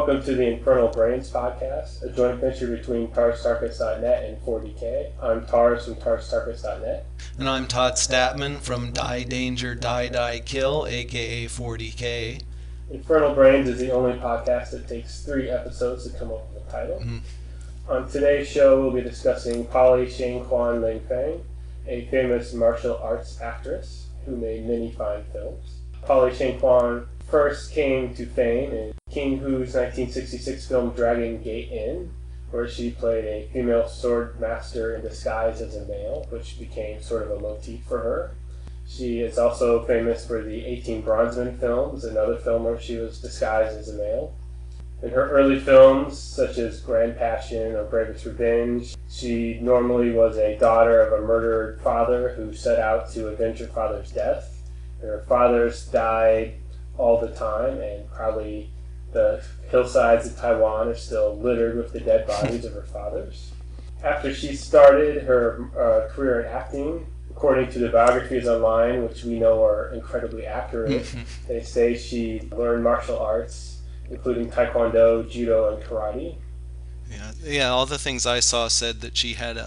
Welcome to the Infernal podcast, a joint venture between TarsStarkist.net and 40K. I'm Tars from TarsStarkist.net. And I'm Todd Statman from Die Danger Die Die Kill, aka 40K. Infernal Brains is the only podcast that takes 3 episodes to come up with a title. On today's show, we'll be discussing Polly Shang Kuan, a famous martial arts actress who made many fine films. Polly Shang Kuan first came to fame in King Hu's 1966 film Dragon Gate Inn, where she played a female sword master in disguise as a male, which became sort of a motif for her. She is also famous for the 18 Bronzeman films, another film where she was disguised as a male. In her early films, such as Grand Passion or Bravest Revenge, she normally was a daughter of a murdered father who set out to avenge her father's death. Her fathers died all the time, and probably the hillsides of Taiwan are still littered with the dead bodies of her fathers. After she started her career in acting, according to the biographies online, which we know are incredibly accurate, they say she learned martial arts, including Taekwondo, Judo, and Karate. Yeah, all the things I saw said that she had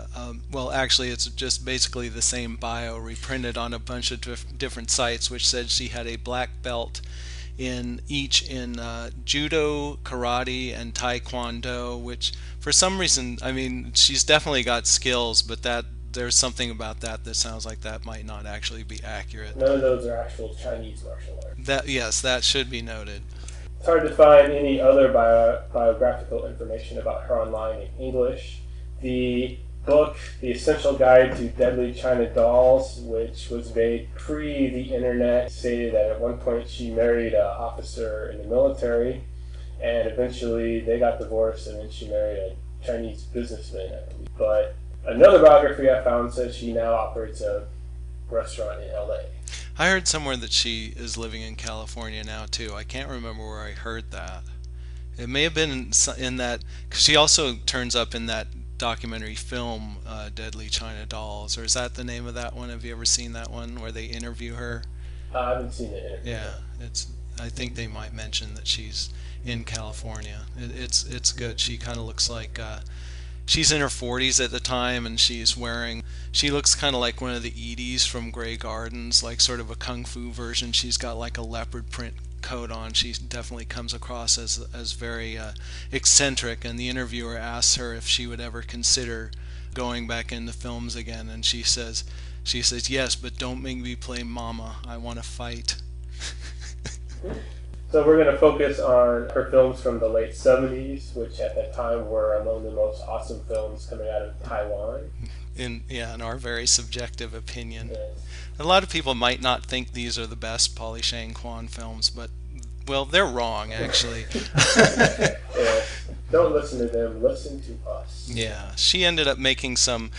actually it's just basically the same bio reprinted on a bunch of different sites, which said she had a black belt in Judo, Karate, and Taekwondo, which for some reason, I mean, she's definitely got skills, but that there's something about that sounds like that might not actually be accurate. None of those are actual Chinese martial arts. Yes, that should be noted. It's hard to find any other biographical information about her online in English. The book, The Essential Guide to Deadly China Dolls, which was made pre the internet, stated that at one point she married an officer in the military, and eventually they got divorced, and then she married a Chinese businessman, I believe. But another biography I found says she now operates a restaurant in LA. I heard somewhere that she is living in California now too. I can't remember where I heard that. It may have been in that, because she also turns up in that documentary film, Deadly China Dolls, or is that the name of that one? Have you ever seen that one where they interview her? I haven't seen it. Yeah, I think they might mention that she's in California. It's good. She kind of looks like she's in her 40s at the time, and she looks kind of like one of the Edie's from Grey Gardens, like sort of a kung fu version. She's got like a leopard print coat on. She definitely comes across as very eccentric, and the interviewer asks her if she would ever consider going back into films again, and she says yes, but don't make me play mama. I want to fight. So we're going to focus on her films from the late 70s, which at that time were among the most awesome films coming out of Taiwan. In our very subjective opinion. Yes. A lot of people might not think these are the best Polly Shang Kuan films, but, well, they're wrong, actually. Yes. Don't listen to them, listen to us. Yeah, she ended up making some...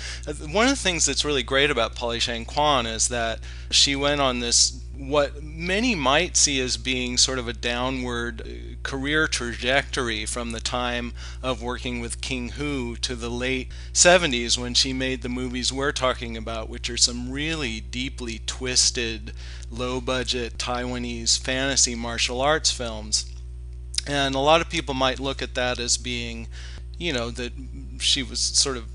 One of the things that's really great about Polly Shang Kuan is that she went on this, what many might see as being sort of a downward career trajectory from the time of working with King Hu to the late 70s, when she made the movies we're talking about, which are some really deeply twisted, low-budget Taiwanese fantasy martial arts films. And a lot of people might look at that as being, that she was sort of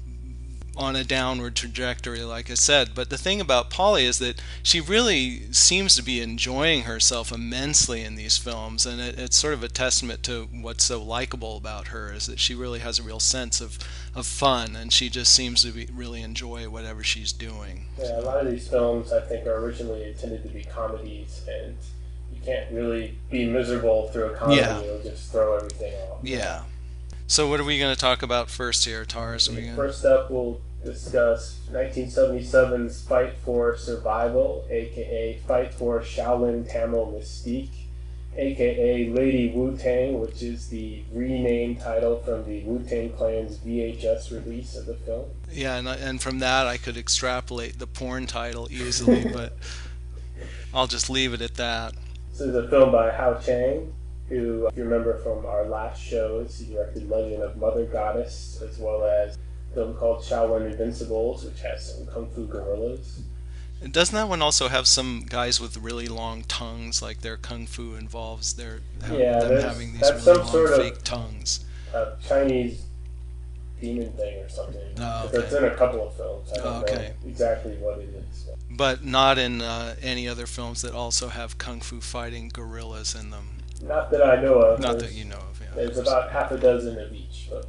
on a downward trajectory, like I said. But the thing about Polly is that she really seems to be enjoying herself immensely in these films, and it's sort of a testament to what's so likable about her, is that she really has a real sense of fun, and she just seems to really enjoy whatever she's doing. Yeah, a lot of these films, I think, are originally intended to be comedies, and you can't really be miserable through a comedy. Yeah. You'll just throw everything off. Yeah. So what are we going to talk about first here, Tars? First up, we'll discuss 1977's Fight for Survival, a.k.a. Fight for Shaolin Tamil Mystique, a.k.a. Lady Wu-Tang, which is the renamed title from the Wu-Tang Clan's VHS release of the film. Yeah, and from that I could extrapolate the porn title easily, but I'll just leave it at that. This is a film by Hao Chang, who, if you remember from our last shows, he directed Legend of Mother Goddess, as well as a film called Shaolin Invincibles, which has some kung fu gorillas. Doesn't that one also have some guys with really long tongues, like their kung fu involves Yeah, them having these that's really some long sort of fake tongues? Chinese demon thing or something. Oh, Because it's okay. in a couple of films. I Oh, don't know okay. exactly what it is. But not in any other films that also have kung fu fighting gorillas in them. Not that I know of. Not that you know of, yeah, of There's course. about half a dozen of each. But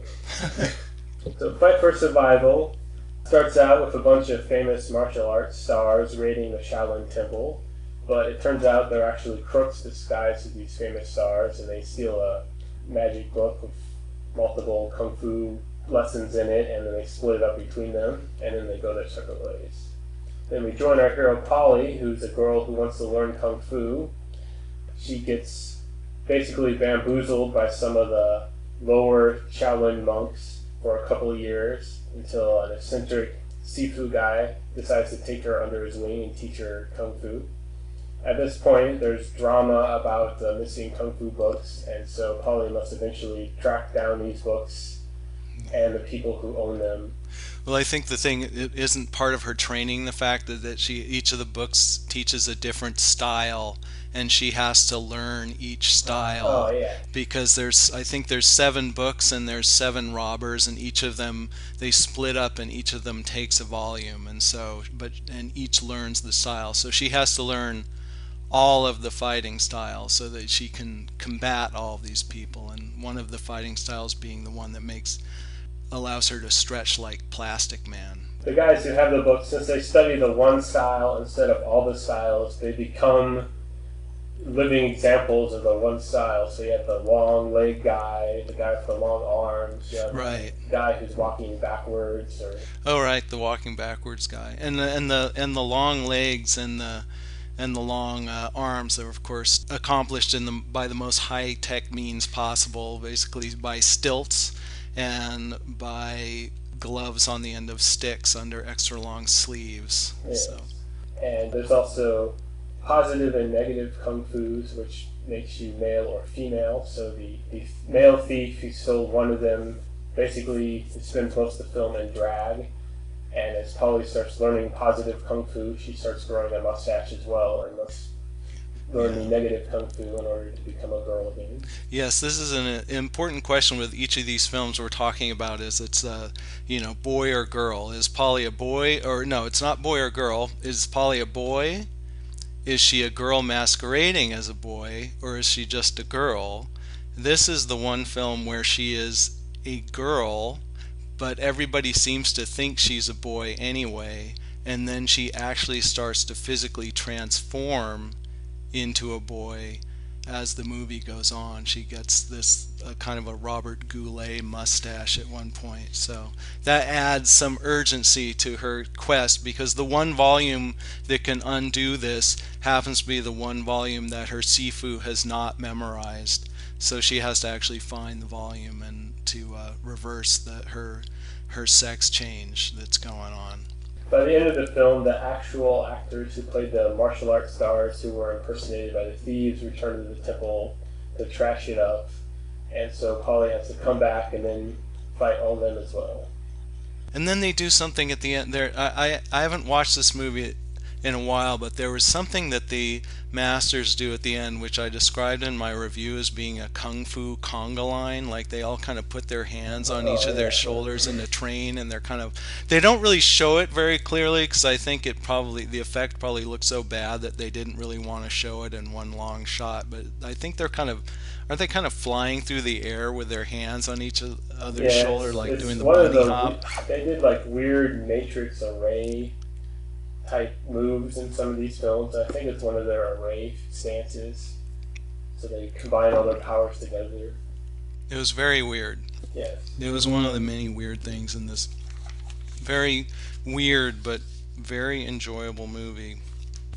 so, Fight for Survival starts out with a bunch of famous martial arts stars raiding the Shaolin Temple, but it turns out they're actually crooks disguised as these famous stars, and they steal a magic book with multiple kung fu lessons in it, and then they split it up between them, and then they go their separate ways. Then we join our hero Polly, who's a girl who wants to learn kung fu. She gets basically bamboozled by some of the lower Shaolin monks for a couple of years until an eccentric Sifu guy decides to take her under his wing and teach her kung fu. At this point, there's drama about the missing kung fu books, and so Polly must eventually track down these books and the people who own them. Well, I think the thing it isn't part of her training the fact that each of the books teaches a different style, and she has to learn each Oh style yeah, because I think there's 7 books and there's 7 robbers, and each of them they split up and each of them takes a volume, and each learns the style. So she has to learn all of the fighting styles so that she can combat all of these people, and one of the fighting styles being the one that allows her to stretch like Plastic Man. the guys who have the books, since they study the one style instead of all the styles, they become living examples of the one style. So you have the long leg guy, the guy with the long arms, you have Right. the guy who's walking backwards, or Oh, right, the walking backwards guy, and the long legs and the long arms are of course accomplished by the most high tech means possible, basically by stilts and by gloves on the end of sticks under extra long sleeves. yeah. So And there's also positive and negative kung fus, which makes you male or female. So the male thief who stole one of them basically spends most of the film in drag. And as Polly starts learning positive kung fu, she starts growing a mustache as well, and must learn the negative kung fu in order to become a girl again. yes, this is an important question with each of these films we're talking about. Is it's boy or girl? Is Polly a boy or no? It's not boy or girl. Is Polly a boy? Is she a girl masquerading as a boy, or is she just a girl? This is the one film where she is a girl, but everybody seems to think she's a boy anyway, and then she actually starts to physically transform into a boy as the movie goes on. She gets this kind of a Robert Goulet mustache at one point. So that adds some urgency to her quest, because the one volume that can undo this happens to be the one volume that her Sifu has not memorized. So she has to actually find the volume and to reverse her sex change that's going on. By the end of the film, the actual actors who played the martial arts stars who were impersonated by the thieves return to the temple to trash it up. And so Polly has to come back and then fight all of them as well. And then they do something at the end. I haven't watched this movie in a while, but there was something that the masters do at the end, which I described in my review as being a kung fu conga line. Like they all kind of put their hands on each of their shoulders in the train, and they don't really show it very clearly, because I think the effect probably looked so bad that they didn't really want to show it in one long shot. But I think aren't they kind of flying through the air with their hands on each other's shoulder, like doing the bunny hop? They did like weird matrix array type moves in some of these films. I think it's one of their array stances. So they combine all their powers together. It was very weird. Yes. It was one of the many weird things in this very weird but very enjoyable movie.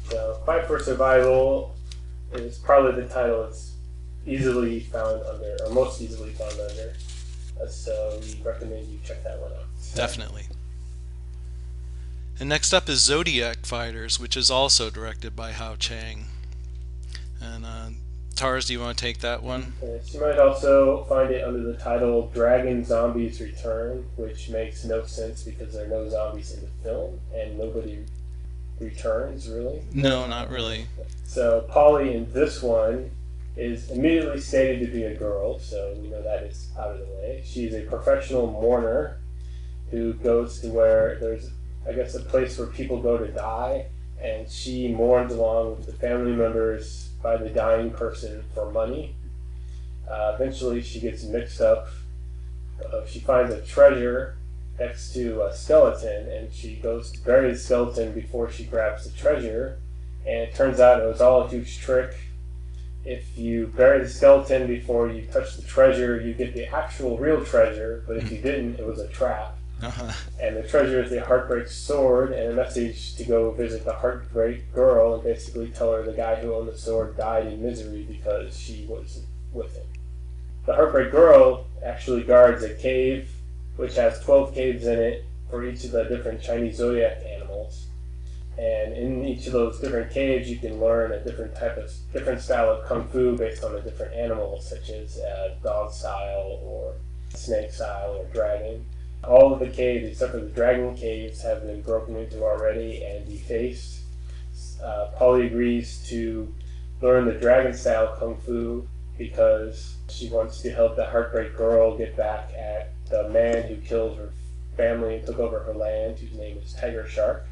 So Fight for Survival is probably the title it's easily found under, or most easily found under. So we recommend you check that one out. Definitely. And next up is Zodiac Fighters, which is also directed by Hao Chang. And Tars, do you want to take that one? Yes, you might also find it under the title Dragon Zombies Return, which makes no sense because there are no zombies in the film, and nobody returns, really. No, not really. So Polly in this one is immediately stated to be a girl, so we know that is out of the way. She's a professional mourner who goes to where there's, I guess, a place where people go to die, and she mourns along with the family members by the dying person for money. Eventually she gets mixed up. She finds a treasure next to a skeleton, and she goes to bury the skeleton before she grabs the treasure, and it turns out it was all a huge trick. If you bury the skeleton before you touch the treasure, you get the actual real treasure, but if you didn't, it was a trap. Uh-huh. And the treasure is the Heartbreak Sword and a message to go visit the Heartbreak Girl and basically tell her the guy who owned the sword died in misery because she was with him. The Heartbreak Girl actually guards a cave which has 12 caves in it for each of the different Chinese zodiac animals. And in each of those different caves, you can learn a different style of kung fu based on the different animals, such as dog style or snake style or dragon. All of the caves, except for the dragon caves, have been broken into already and defaced. Polly agrees to learn the dragon style kung fu because she wants to help the Heartbreak Girl get back at the man who killed her family and took over her land, whose name is Tiger Shark.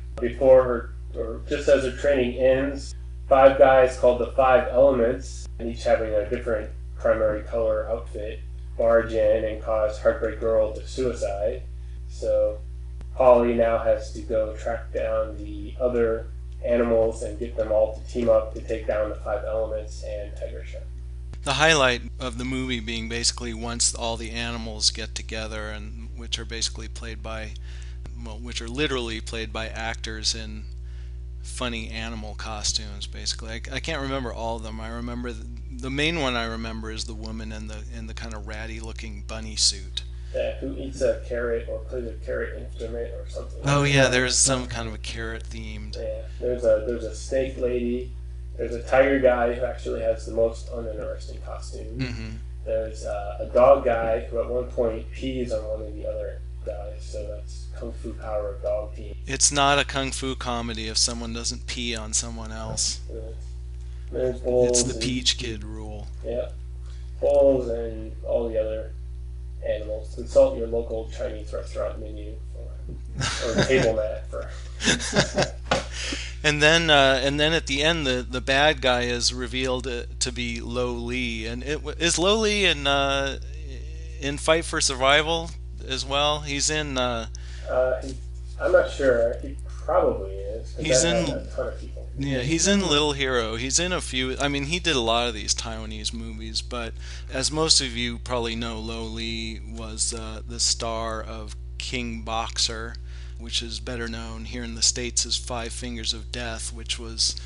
Just as her training ends, 5 guys called the 5 Elements, and each having a different primary color outfit, barge in and cause Heartbreak Girl to suicide. So Polly now has to go track down the other animals and get them all to team up to take down the 5 Elements and Tiger Shark. The highlight of the movie being basically once all the animals get together, and which are literally played by actors in funny animal costumes. Basically, I can't remember all of them. I remember the main one. I remember is the woman in the kind of ratty looking bunny suit. Yeah, who eats a carrot or plays a carrot instrument or something. Oh yeah, there's some kind of a carrot themed. Yeah, there's a snake lady. There's a tiger guy who actually has the most uninteresting costume. Mm-hmm. There's a dog guy who at one point pees on one of the other guys, so that's Kung Fu Power of Dog Pee. It's not a kung fu comedy if someone doesn't pee on someone else. There's bulls. It's the Peach Kid rule. Yeah. Bulls and all the other animals. Consult your local Chinese restaurant menu or table mat for. And then at the end, the bad guy is revealed to be Lo Li, and is Lo Li in Fight for Survival as well. He's in. I'm not sure. He probably is. He's in a ton of people. Yeah, he's in Little Hero. He's in a few. I mean, he did a lot of these Taiwanese movies, but as most of you probably know, Lo Li was the star of King Boxer, which is better known here in the States as Five Fingers of Death, which was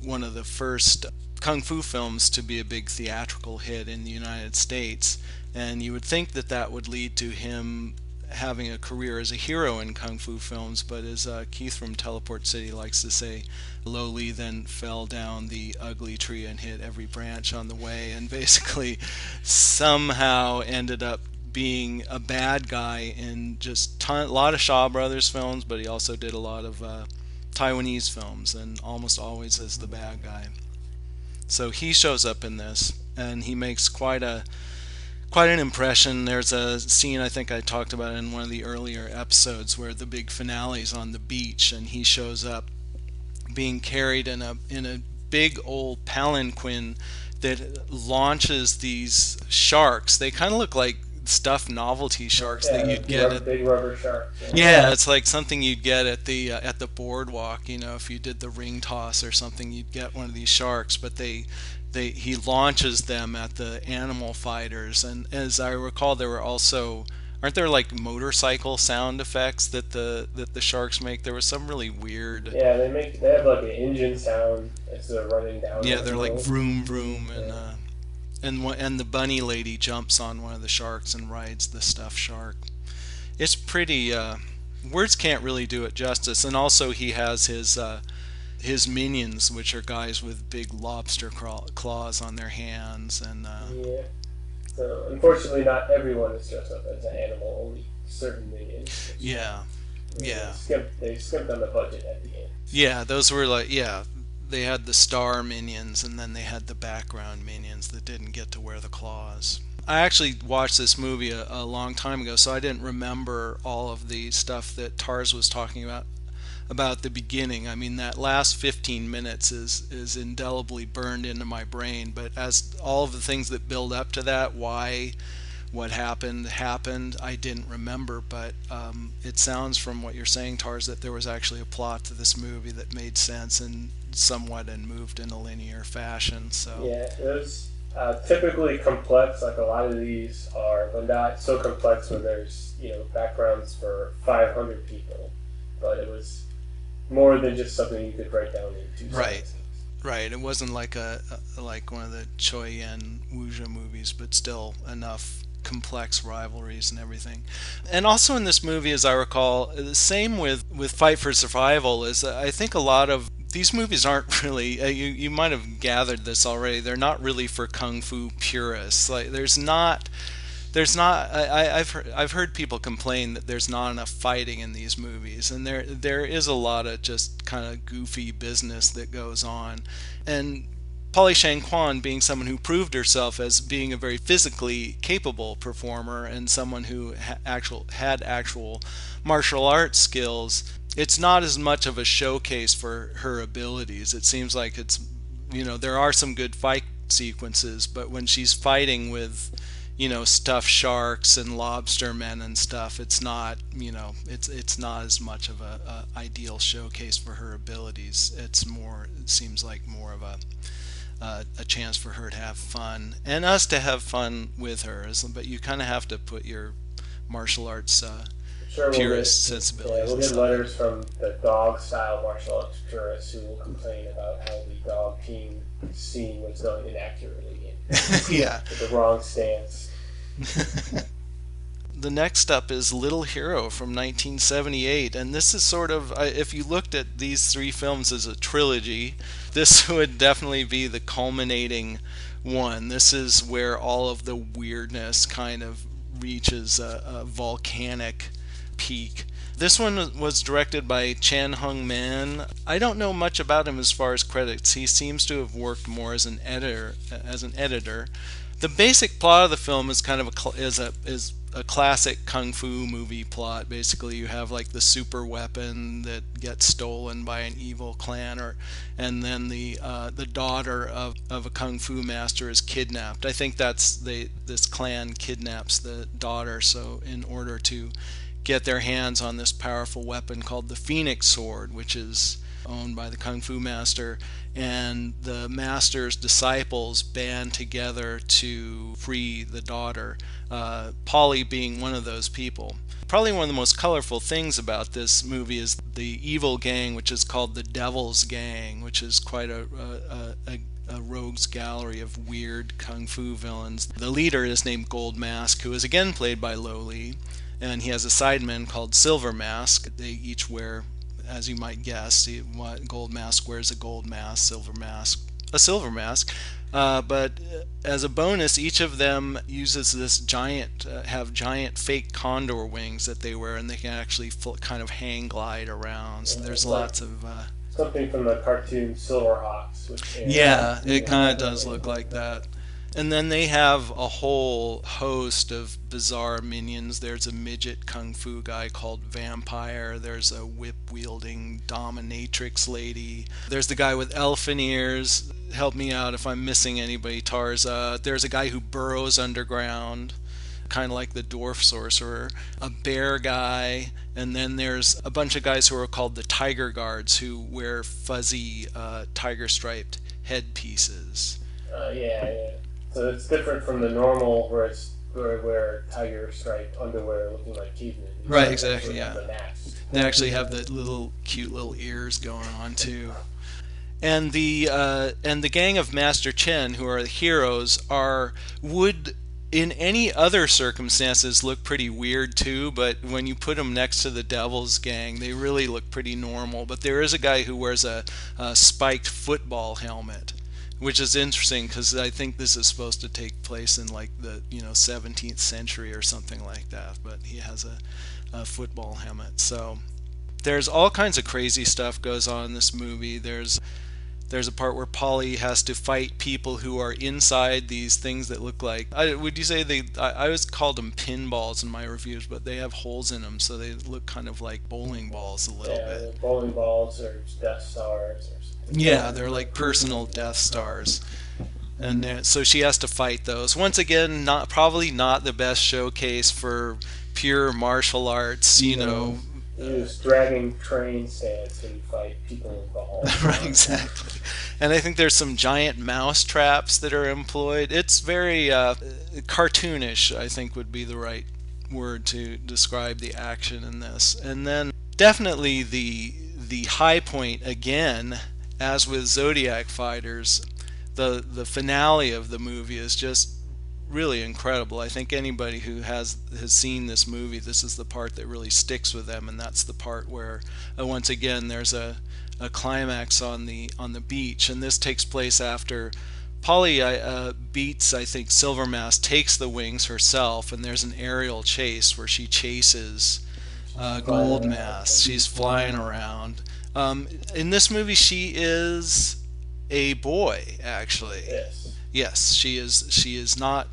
one of the first kung fu films to be a big theatrical hit in the United States. And you would think that would lead to him having a career as a hero in kung fu films, but as Keith from Teleport City likes to say, Lo Li then fell down the ugly tree and hit every branch on the way, and basically somehow ended up being a bad guy in just a lot of Shaw Brothers films, but he also did a lot of Taiwanese films, and almost always as the bad guy. So he shows up in this, and he makes quite an impression. There's a scene I think I talked about in one of the earlier episodes where the big finale's on the beach, and he shows up being carried in a big old palanquin that launches these sharks. They kind of look like stuffed novelty sharks that you'd get at big rubber sharks. Yeah, it's like something you'd get at the boardwalk. You know, if you did the ring toss or something, you'd get one of these sharks. But he launches them at the animal fighters, and as I recall, there were also, aren't there like motorcycle sound effects that the sharks make? There was some really weird. Yeah, they have like an engine sound as they're running down. Yeah, they're like vroom vroom, and the bunny lady jumps on one of the sharks and rides the stuffed shark. It's pretty. Words can't really do it justice. And also he has his minions, which are guys with big lobster claws on their hands, and yeah. So unfortunately, not everyone is dressed up as an animal. Only certain minions. Yeah. Yeah. They skimped on the budget at the end. Yeah, those were like, yeah, they had the star minions and then they had the background minions that didn't get to wear the claws. I actually watched this movie a long time ago, so I didn't remember all of the stuff that Tars was talking about the beginning. I mean, that last 15 minutes is indelibly burned into my brain, but as all of the things that build up to that, why what happened, I didn't remember. But it sounds from what you're saying, Tars, that there was actually a plot to this movie that made sense and somewhat and moved in a linear fashion. So yeah, it was typically complex, like a lot of these are, but not so complex where there's backgrounds for 500 people. But it was more than just something you could break down in 2 right. sentences. Right, it wasn't like like one of the Choi Yen Wuxia movies, but still enough complex rivalries and everything. And also in this movie, as I recall, the same with Fight for Survival is I think a lot of these movies aren't really. You might have gathered this already. They're not really for kung fu purists. Like there's not I've heard people complain that there's not enough fighting in these movies, and there is a lot of just kind of goofy business that goes on. And Polly Shang Kuan, being someone who proved herself as being a very physically capable performer and someone who had actual martial arts skills, it's not as much of a showcase for her abilities. It seems like there are some good fight sequences, but when she's fighting with stuffed sharks and lobster men and stuff, it's not it's not as much of a ideal showcase for her abilities. It seems like more of a chance for her to have fun and us to have fun with her. But you kind of have to put your martial arts purist sensibilities. Yeah, we'll get letters from the dog-style martial arts purists who will complain about how the dog peeing scene was done inaccurately. Yeah. With the wrong stance. The next up is Little Hero from 1978, and this is sort of, if you looked at these 3 films as a trilogy, this would definitely be the culminating one. This is where all of the weirdness kind of reaches a volcanic peak. This one was directed by Chan Hung Man. I don't know much about him as far as credits. He seems to have worked more as an editor. The basic plot of the film is kind of a classic kung fu movie plot. Basically, you have like the super weapon that gets stolen by an evil clan, and then the daughter of a kung fu master is kidnapped. I think this clan kidnaps the daughter, so in order to get their hands on this powerful weapon called the Phoenix Sword, which is owned by the kung fu master, and the master's disciples band together to free the daughter, Polly being one of those people. Probably one of the most colorful things about this movie is the evil gang, which is called the Devil's Gang, which is quite a rogues gallery of weird kung fu villains. The leader is named Gold Mask, who is again played by Lo Li, and he has a sideman called Silver Mask. They each wear, as you might guess, Gold Mask wears a gold mask, Silver Mask a silver mask. But as a bonus, each of them uses this giant fake condor wings that they wear, and they can actually kind of hang glide around. So there's lots of something from the cartoon Silverhawks. Yeah, it kind of does look like that. And then they have a whole host of bizarre minions. There's a midget kung fu guy called Vampire. There's a whip-wielding dominatrix lady. There's the guy with elephant ears. Help me out if I'm missing anybody, Tarza. There's a guy who burrows underground, kind of like the dwarf sorcerer. A bear guy. And then there's a bunch of guys who are called the Tiger Guards, who wear fuzzy tiger-striped headpieces. Yeah. So it's different from the normal where we wear tiger-striped underwear looking like cavemen. Right, exactly, yeah. They actually have the cute little ears going on too. And the gang of Master Chen, who are the heroes, would in any other circumstances look pretty weird too, but when you put them next to the Devil's Gang, they really look pretty normal. But there is a guy who wears a spiked football helmet, which is interesting because I think this is supposed to take place in like the 17th century or something like that. But he has a football helmet. So There's all kinds of crazy stuff goes on in this movie. There's a part where Polly has to fight people who are inside these things that look like, would you say I always called them pinballs in my reviews, but they have holes in them, so they look kind of like bowling balls a little bit. Bowling balls or Death Stars or something. Yeah, they're like personal Death Stars. And so she has to fight those. Once again, probably not the best showcase for pure martial arts, you know. You just dragging train stands and fight people involved. Right, exactly. And I think there's some giant mouse traps that are employed. It's very cartoonish, I think would be the right word to describe the action in this. And then definitely the high point again, as with Zodiac Fighters, the finale of the movie is just really incredible. I think anybody who has seen this movie, this is the part that really sticks with them, and that's the part where once again there's a climax on the beach, and this takes place after Polly beats, I think Silver Mask takes the wings herself, and there's an aerial chase where she chases Gold Mask. She's flying around. In this movie, she is a boy, actually. Yes, she is not.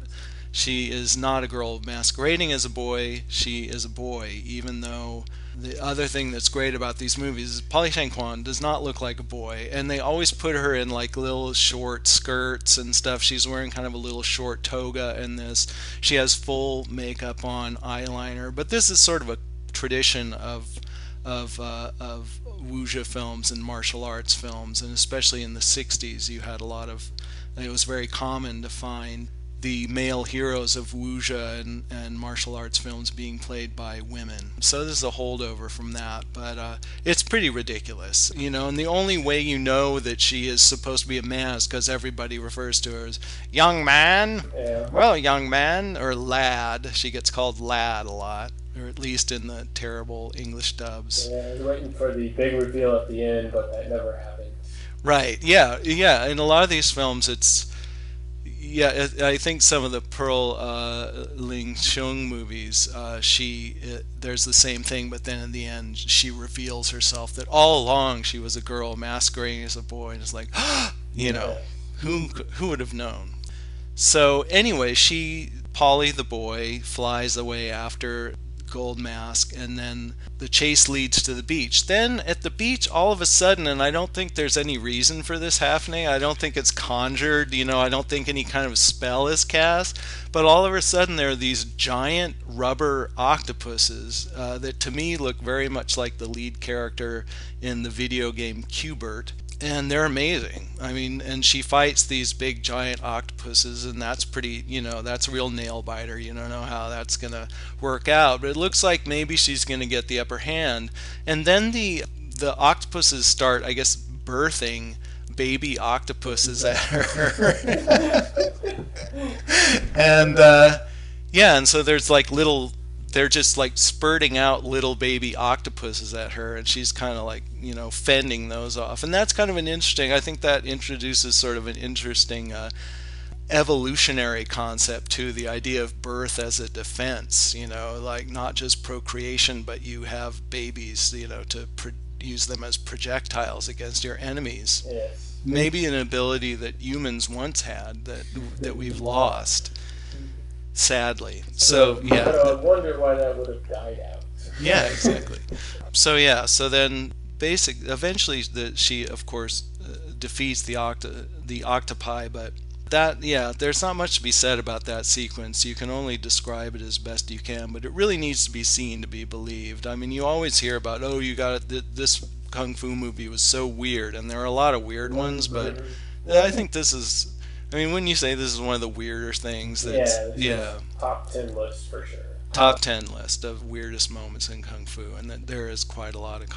She is not a girl masquerading as a boy. She is a boy, even though the other thing that's great about these movies is Polly Shang Kuan does not look like a boy, and they always put her in like little short skirts and stuff. She's wearing kind of a little short toga in this. She has full makeup on, eyeliner, but this is sort of a tradition of wuxia films and martial arts films, and especially in the 60s you had a lot of, it was very common to find the male heroes of wuxia and martial arts films being played by women. So this is a holdover from that, but it's pretty ridiculous, you know, and the only way you know that she is supposed to be a man is because everybody refers to her as young man. Yeah. Well, young man, or lad. She gets called lad a lot, or at least in the terrible English dubs. Yeah, I was waiting for the big reveal at the end, but that never happened. Right, yeah. In a lot of these films, I think some of the Pearl Ling Chung movies, there's the same thing, but then in the end, she reveals herself that all along she was a girl masquerading as a boy, and it's like, you know, who would have known? So anyway, Polly the boy flies away after Gold Mask, and then the chase leads to the beach. Then at the beach, all of a sudden, and I don't think there's any reason for this happening, I don't think it's conjured, you know, I don't think any kind of spell is cast, but all of a sudden there are these giant rubber octopuses that to me look very much like the lead character in the video game Q*bert. And they're amazing. I mean, and she fights these big giant octopuses, and that's pretty, you know, that's a real nail biter. You don't know how that's going to work out, but it looks like maybe she's going to get the upper hand. And then the octopuses start, I guess, birthing baby octopuses at her. And and so there's like they're just like spurting out little baby octopuses at her, and she's kind of like, you know, fending those off. And that's kind of I think that introduces sort of an interesting evolutionary concept to the idea of birth as a defense, you know, like not just procreation, but you have babies, you know, to use them as projectiles against your enemies. Yes. Maybe an ability that humans once had that we've lost. Sadly. So yeah. I wonder why that would have died out. Yeah, exactly. So then eventually she of course defeats the octopi, but there's not much to be said about that sequence. You can only describe it as best you can, but it really needs to be seen to be believed. I mean, you always hear about, this kung fu movie was so weird, and there are a lot of weird ones, but I think this is, I mean, wouldn't you say this is one of the weirder things? Top 10 list for sure. Top 10 list of weirdest moments in kung fu, and that there is quite a lot of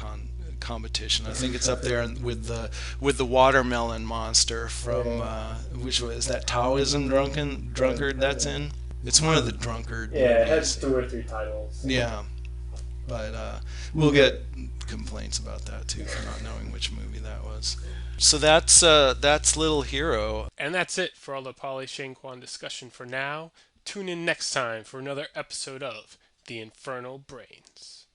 competition. I think it's up there with the watermelon monster from which was that Taoism drunkard that's in. It's one of the drunkard movies. It has 2 or 3 titles. Yeah, but we'll get complaints about that too for not knowing which movie that was. So that's Little Hero. And that's it for all the Polly Shang Kuan discussion for now. Tune in next time for another episode of The Infernal Brains.